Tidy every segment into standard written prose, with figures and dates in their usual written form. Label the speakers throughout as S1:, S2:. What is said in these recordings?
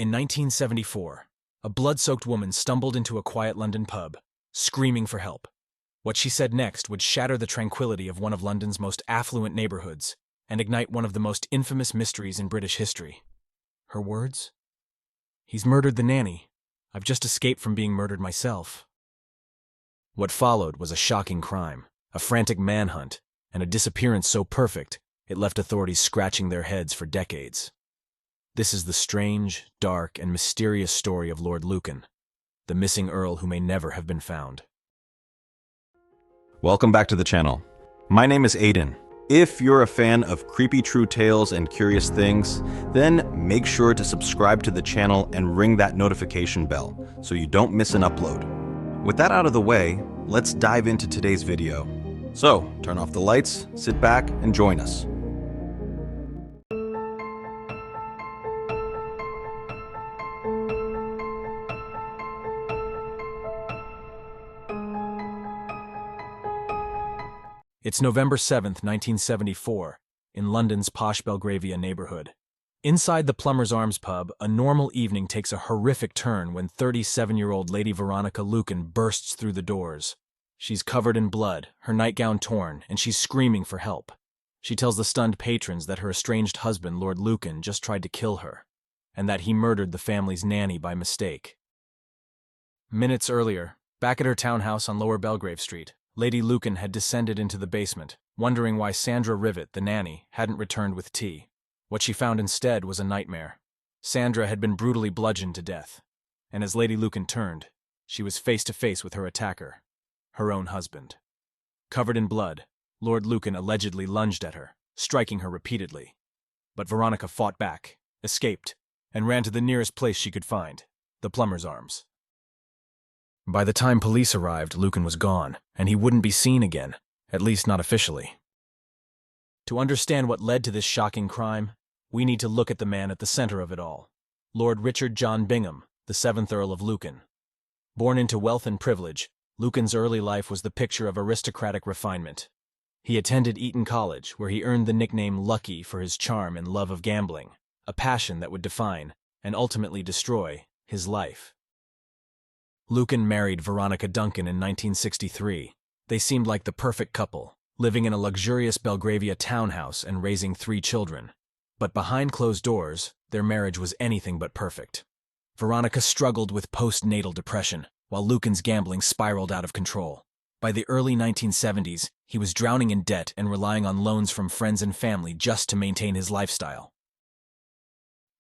S1: In 1974, a blood-soaked woman stumbled into a quiet London pub, screaming for help. What she said next would shatter the tranquility of one of London's most affluent neighborhoods and ignite one of the most infamous mysteries in British history. Her words? "He's murdered the nanny. I've just escaped from being murdered myself." What followed was a shocking crime, a frantic manhunt, and a disappearance so perfect it left authorities scratching their heads for decades. This is the strange, dark, and mysterious story of Lord Lucan, the missing Earl who may never have been found.
S2: Welcome back to the channel. My name is Aiden. If you're a fan of creepy true tales and curious things, then make sure to subscribe to the channel and ring that notification bell so you don't miss an upload. With that out of the way, let's dive into today's video. So, turn off the lights, sit back, and join us.
S1: It's November 7th, 1974, in London's posh Belgravia neighborhood. Inside the Plumber's Arms pub, a normal evening takes a horrific turn when 37-year-old Lady Veronica Lucan bursts through the doors. She's covered in blood, her nightgown torn, and she's screaming for help. She tells the stunned patrons that her estranged husband, Lord Lucan, just tried to kill her, and that he murdered the family's nanny by mistake. Minutes earlier, back at her townhouse on Lower Belgrave Street, Lady Lucan had descended into the basement, wondering why Sandra Rivet, the nanny, hadn't returned with tea. What she found instead was a nightmare. Sandra had been brutally bludgeoned to death, and as Lady Lucan turned, she was face to face with her attacker, her own husband. Covered in blood, Lord Lucan allegedly lunged at her, striking her repeatedly. But Veronica fought back, escaped, and ran to the nearest place she could find, the Plumber's Arms. By the time police arrived, Lucan was gone, and he wouldn't be seen again, at least not officially. To understand what led to this shocking crime, we need to look at the man at the center of it all, Lord Richard John Bingham, the 7th Earl of Lucan. Born into wealth and privilege, Lucan's early life was the picture of aristocratic refinement. He attended Eton College, where he earned the nickname Lucky for his charm and love of gambling, a passion that would define, and ultimately destroy, his life. Lucan married Veronica Duncan in 1963. They seemed like the perfect couple, living in a luxurious Belgravia townhouse and raising 3 children. But behind closed doors, their marriage was anything but perfect. Veronica struggled with postnatal depression, while Lucan's gambling spiraled out of control. By the early 1970s, he was drowning in debt and relying on loans from friends and family just to maintain his lifestyle.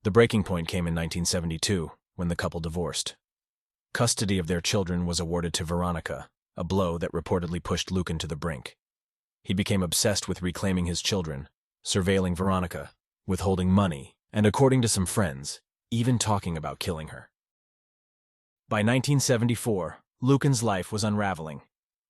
S1: The breaking point came in 1972, when the couple divorced. Custody of their children was awarded to Veronica, a blow that reportedly pushed Lucan to the brink. He became obsessed with reclaiming his children, surveilling Veronica, withholding money, and according to some friends, even talking about killing her. By 1974, Lucan's life was unraveling.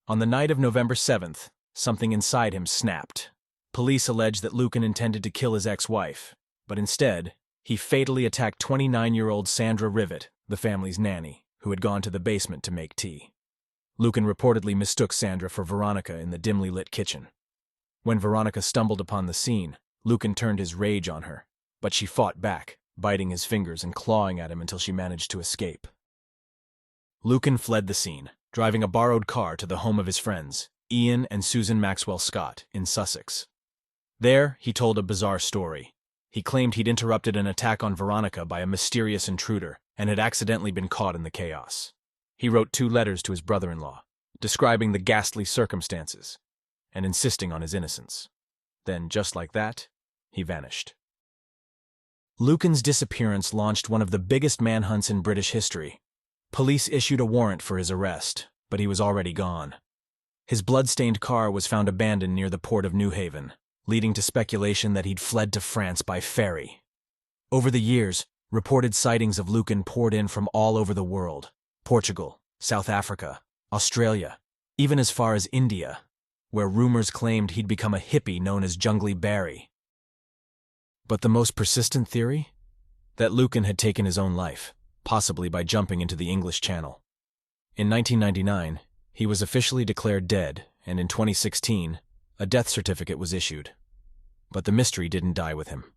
S1: On the night of November 7th, something inside him snapped. Police alleged that Lucan intended to kill his ex-wife, but instead, he fatally attacked 29-year-old Sandra Rivet, the family's nanny, who had gone to the basement to make tea. Lucan reportedly mistook Sandra for Veronica in the dimly lit kitchen. When Veronica stumbled upon the scene, Lucan turned his rage on her, but she fought back, biting his fingers and clawing at him until she managed to escape. Lucan fled the scene, driving a borrowed car to the home of his friends, Ian and Susan Maxwell Scott, in Sussex. There, he told a bizarre story. He claimed he'd interrupted an attack on Veronica by a mysterious intruder and had accidentally been caught in the chaos. He wrote 2 letters to his brother-in-law, describing the ghastly circumstances and insisting on his innocence. Then, just like that, he vanished. Lucan's disappearance launched one of the biggest manhunts in British history. Police issued a warrant for his arrest, but he was already gone. His blood-stained car was found abandoned near the port of Newhaven, leading to speculation that he'd fled to France by ferry. Over the years, reported sightings of Lucan poured in from all over the world: Portugal, South Africa, Australia, even as far as India, where rumors claimed he'd become a hippie known as Jungly Barry. But the most persistent theory? That Lucan had taken his own life, possibly by jumping into the English Channel. In 1999, he was officially declared dead, and in 2016, a death certificate was issued. But the mystery didn't die with him.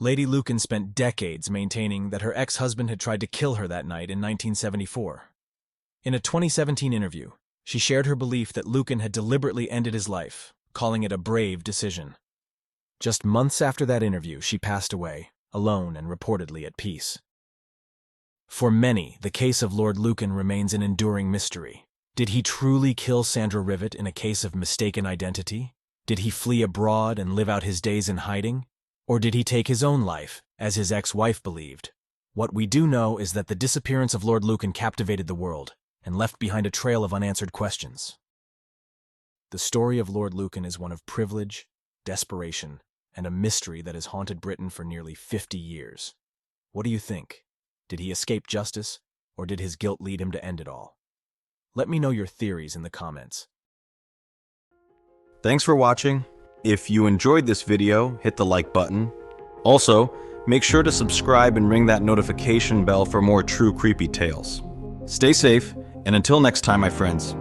S1: Lady Lucan spent decades maintaining that her ex-husband had tried to kill her that night in 1974. In a 2017 interview, she shared her belief that Lucan had deliberately ended his life, calling it a brave decision. Just months after that interview, she passed away, alone and reportedly at peace. For many, the case of Lord Lucan remains an enduring mystery. Did he truly kill Sandra Rivet in a case of mistaken identity? Did he flee abroad and live out his days in hiding? Or did he take his own life, as his ex-wife believed? What we do know is that the disappearance of Lord Lucan captivated the world and left behind a trail of unanswered questions. The story of Lord Lucan is one of privilege, desperation, and a mystery that has haunted Britain for nearly 50 years. What do you think? Did he escape justice, or did his guilt lead him to end it all? Let me know your theories in the comments.
S2: Thanks for watching. If you enjoyed this video, hit the like button. Also, make sure to subscribe and ring that notification bell for more true creepy tales. Stay safe, and until next time, my friends,